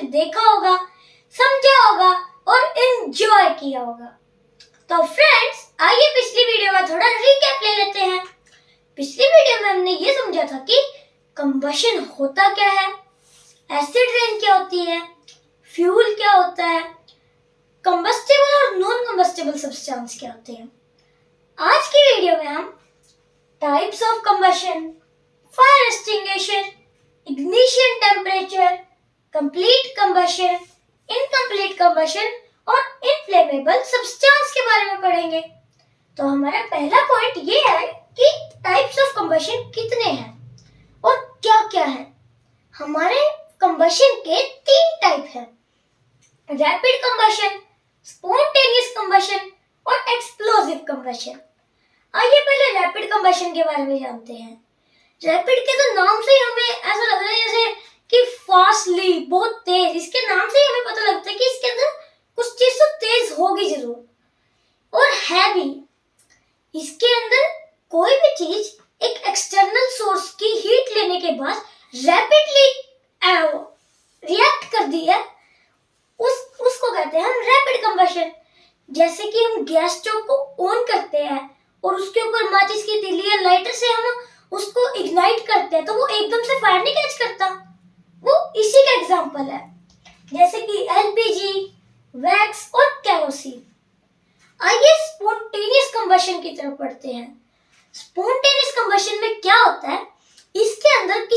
देखा होगा, समझा होगा और एंजॉय किया होगा। तो फ्रेंड्स, आइए पिछली वीडियो का थोड़ा रिकैप ले लेते हैं। पिछली वीडियो में हमने ये समझा था कि कंबशन होता क्या है, एसिड रेन क्या होती है, फ्यूल क्या होता है, कंबस्टेबल और नॉन कंबस्टेबल सब्सटेंस क्या होते हैं। आज की वीडियो में हम types of combustion, fire extinguisher, ignition temperature, complete combustion, incomplete combustion और इनफ्लेमेबल सब्सटेंस के बारे में पढ़ेंगे। तो हमारा पहला पॉइंट ये है कि टाइप्स ऑफ कंबशन कितने हैं और क्या क्या है। हमारे कंबशन के 3 टाइप हैं, रैपिड कंबशन, स्पॉन्टेनियस कंबशन और एक्सप्लोसिव कंबशन। आइए पहले रैपिड कंबशन के बारे में जानते हैं। रैपिड के तो नाम से ही हमें ऐसा लग रहा है जैसे कि फास्टली, बहुत तेज। इसके नाम से ही हमें पता लगता है कि इसके अंदर कुछ चीज तो तेज होगी जरूर। और है भी, इसके अंदर कोई भी चीज एक एक्सटर्नल सोर्स की हीट लेने के बाद रैपिडली रिएक्ट कर दी है, उसको कहते हैं हम रैपिड कंबशन। जैसे कि हम गैस स्टोव को ऑन करते हैं और उसके ऊपर माचिस की तीली या लाइटर से हम उसको इग्नाइट करते हैं, तो वो एकदम से फायर नहीं कैच करता। वो इसी का एग्जांपल है, जैसे कि एलपीजी, वैक्स और केरोसिन। आइए स्पॉन्टेनियस कंबशन की तरफ बढ़ते हैं। स्पॉन्टेनियस कंबशन में क्या होता है, इसके अंदर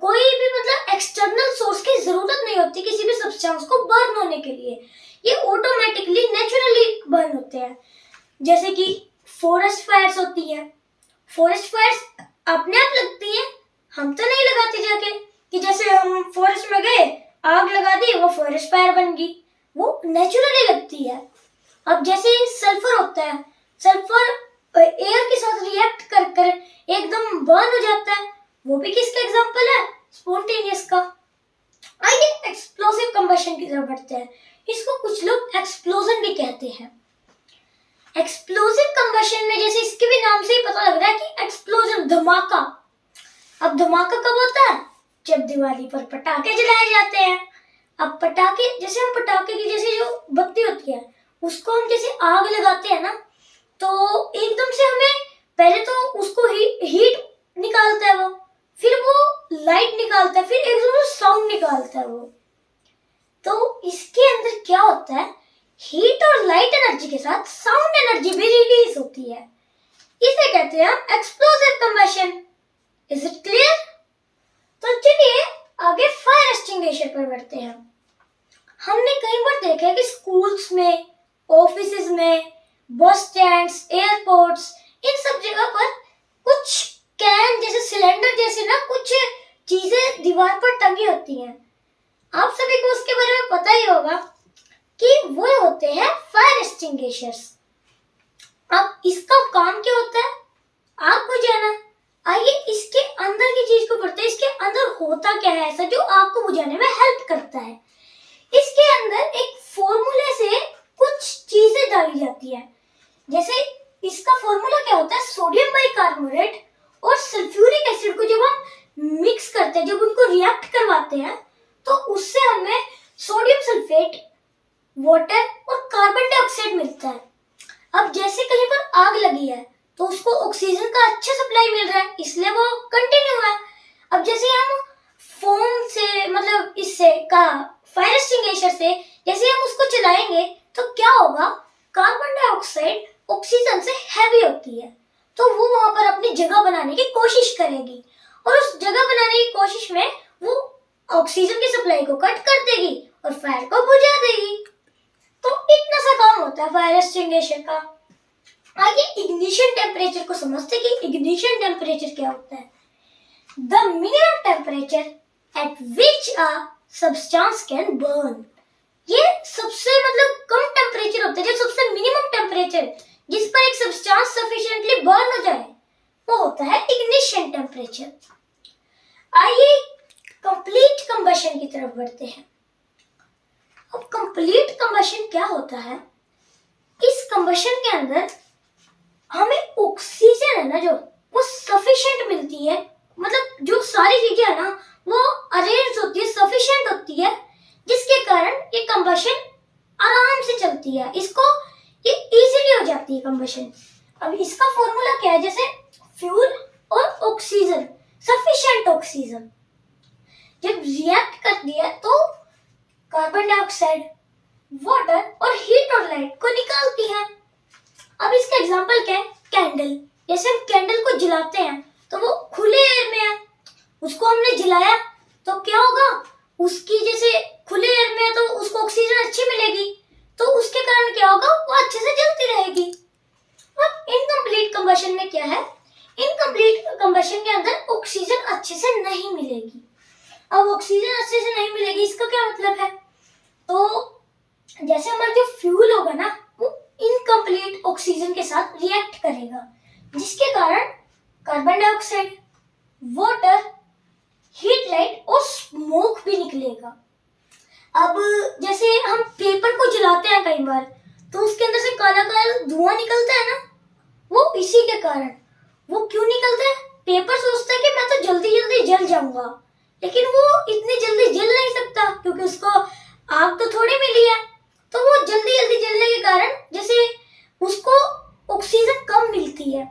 कोई भी एक्सटर्नल सोर्स की जरूरत नहीं होती किसी भी सब्सटेंस को बर्न होने के लिए। ये ऑटोमेटिकली नेचुरली बर्न होते हैं। जैसे कि फॉरेस्ट फायर्स होती है, फॉरेस्ट फायर्स अपने आप लगती है, हम तो नहीं लगाते जाके कि जैसे हम फॉरेस्ट में गए, आग लगा दी, वो फॉरेस्ट फायर बन गई। वो नेचुरली लगती है। अब जैसे सल्फर होता है, सल्फर एयर के साथ रिएक्ट कर कर एकदम बर्न हो जाता है, वो भी किसका एग्जांपल है, स्पॉन्टेनियस का। आइए एक्सप्लोसिव कंबशन की तरफ बढ़ते हैं। इसको कुछ लोग एक्सप्लोजन भी कहते हैं। एक्सप्लोसिव कंबशन में जैसे इसके भी नाम से ही पता लग रहा है कि एक्सप्लोजन, धमाका। अब धमाका कब होता है, जब दिवाली पर पटाखे जलाए जाते हैं। अब पटाखे, जैसे हम पटाखे की जैसे जो बत्ती होती है उसको हम जैसे आग लगाते हैं ना, तो एकदम से हमें पहले तो उसको हीट निकालता है वो, फिर वो लाइट निकालता है, फिर एकदम से साउंड निकालता है वो। तो इसके अंदर क्या होता है, हीट और लाइट एनर्जी के साथ साउंड एनर्जी भी रिलीज होती है। इसे कहते हैं हम explosive combustion. Is it clear? तो चलिए आगे फायर एक्सटिंग्विशर पर बढ़ते हैं। हमने कई बार देखा है कि स्कूल्स में, ऑफिसेज में, बस स्टैंड्स, एयरपोर्ट्स, इन सब जगह पर कुछ कैन जैसे, सिलेंडर जैसे ना कुछ चीजें दीवार पर टंगी होती हैं। आप सभी को उसके बारे में पता ही होगा कि वो होते हैं फायर एक्सटिंग्विशर्स। अब इसका काम क्या होता है, आग बुझाना। आइए इसके अंदर की चीज को पढ़ते हैं। इसके अंदर होता क्या है ऐसा जो आग को बुझाने में हेल्प करता है। इसके अंदर एक फॉर्मूले से कुछ चीजें डाली जाती है। जैसे इसका फॉर्मूला क्या होता है, सोडियम बाइकार्बोनेट और सल्फ्यूरिक एसिड को जब हम मिक्स करते हैं, जब उनको रिएक्ट करवाते हैं, तो उससे हमें सोडियम सल्फेट, वाटर और कार्बन डाइऑक्साइड मिलता है। अब जैसे कहीं पर आग लगी है तो उसको ऑक्सीजन का अच्छा सप्लाई मिल रहा है, इसलिए वो कंटिन्यू है। अब जैसे हम फोम से इससे का फायर एक्सटिंग्विशर से जैसे हम उसको चलाएंगे तो क्या होगा, कार्बन डाइऑक्साइड ऑक्सीजन से हैवी होती है, तो वो वहां पर अपनी जगह बनाने की कोशिश करेगी और उस जगह बनाने की कोशिश में वो ऑक्सीजन की सप्लाई को कट कर देगी और फायर को बुझा देगी। तो इतना सा काम होता है फायर एक्सटिंग्विशर का। आइए इग्निशन टेम्परेचर को समझते कि इग्निशन टेम्परेचर क्या होता है। The minimum temperature at which a substance can burn. ये सबसे कम टेम्परेचर होता है, जो सबसे मिनिमम टेम्परेचर जिस पर एक सब्सटेंस सफिशिएंटली बर्न हो जाए, वो होता है इग्निशन टेम्परेचर। आइए कंप्लीट कंबशन की तरफ बढ़ते हैं। अब कंप्लीट कंबशन क्या होता है, इस कंबशन के अंदर हमें ऑक्सीजन है ना जो वो सफिशिएंट मिलती है, जो सारी चीजें है ना वो अरेंज होती है, सफिशिएंट होती है, जिसके कारण ये कंबशन आराम से चलती है, इसको ये इजीली हो जाती है कंबशन। अब इसका फॉर्मूला क्या है, जैसे फ्यूल और ऑक्सीजन, सफिशिएंट ऑक्सीजन जब रिएक्ट करती है तो कार्बन डाइऑक्साइड, वाटर और हीट और लाइट को निकालती है। अब इसका एग्जांपल क्या है, कैंडल। जैसे हम कैंडल को जलाते हैं तो वो खुले एयर में है, उसको हमने जलाया तो क्या होगा, उसकी जैसे खुले एयर में है तो उसको ऑक्सीजन अच्छी मिलेगी, तो उसके कारण क्या होगा, वो अच्छे से जलती रहेगी। अब इनकम्प्लीट कंबशन में क्या है, इनकम्प्लीट कंबशन के अंदर ऑक्सीजन अच्छे से नहीं मिलेगी। अब ऑक्सीजन अच्छे से नहीं मिलेगी, इसका क्या मतलब है, तो जैसे हमारा जो फ्यूल होगा ना वो इनकम्प्लीट ऑक्सीजन के साथ रिएक्ट करेगा, जिसके कारण carbon dioxide, water, heat light और स्मोक भी निकलेगा। अब जैसे हम पेपर को जलाते हैं कई बार तो उसके अंदर से काला काला धुआं निकलता है ना, वो इसी के कारण। वो क्यों निकलता है, पेपर सोचता है कि मैं तो जल्दी जल्दी जल जाऊंगा, लेकिन वो इतनी जल्दी जल नहीं सकता क्योंकि उसको आग तो थोड़ी मिली है। तो वो जल्दी जल्दी जलने के कारण जैसे उसको ऑक्सीजन कम मिलती है,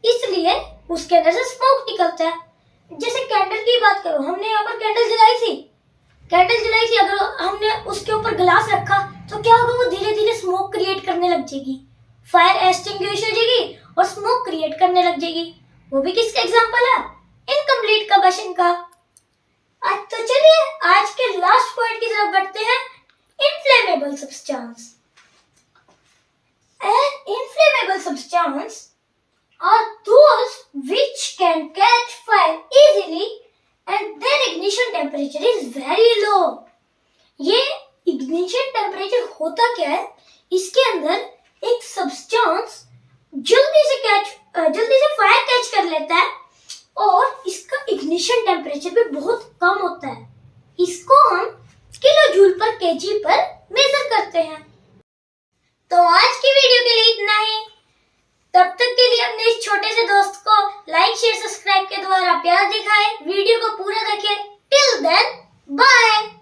इसलिए उसके अंदर से स्मोक निकलता है। जैसे कैंडल की बात करो, हमने यहाँ पर कैंडल जलाई थी, अगर हमने उसके ऊपर ग्लास रखा तो क्या होगा, वो धीरे धीरे स्मोक क्रिएट करने लग जाएगी, फायर एक्सटिंग्विश हो जाएगी और स्मोक क्रिएट करने लग जाएगी। वो भी किसका एग्जांपल है, इनकम्प्लीट कंबशन का। तो चलिए आज के लास्ट पॉइंट की तरफ बढ़ते हैं, inflammable substance. An inflammable substance are those which can catch fire easily and their ignition temperature is very low. ये ignition temperature होता क्या है, इसके अंदर एक सब्सटेंस जल्दी से फायर कैच कर लेता है और इसका इग्निशन टेम्परेचर भी बहुत कम होता है। इसको हम किलो जूल पर केजी पर मेजर करते हैं। तो आज की वीडियो के लिए इतना ही। तब तक के लिए अपने इस छोटे से दोस्त को लाइक शेयर सब्सक्राइब के द्वारा प्यार दिखाएं, वीडियो को पूरा देखें। Till then bye.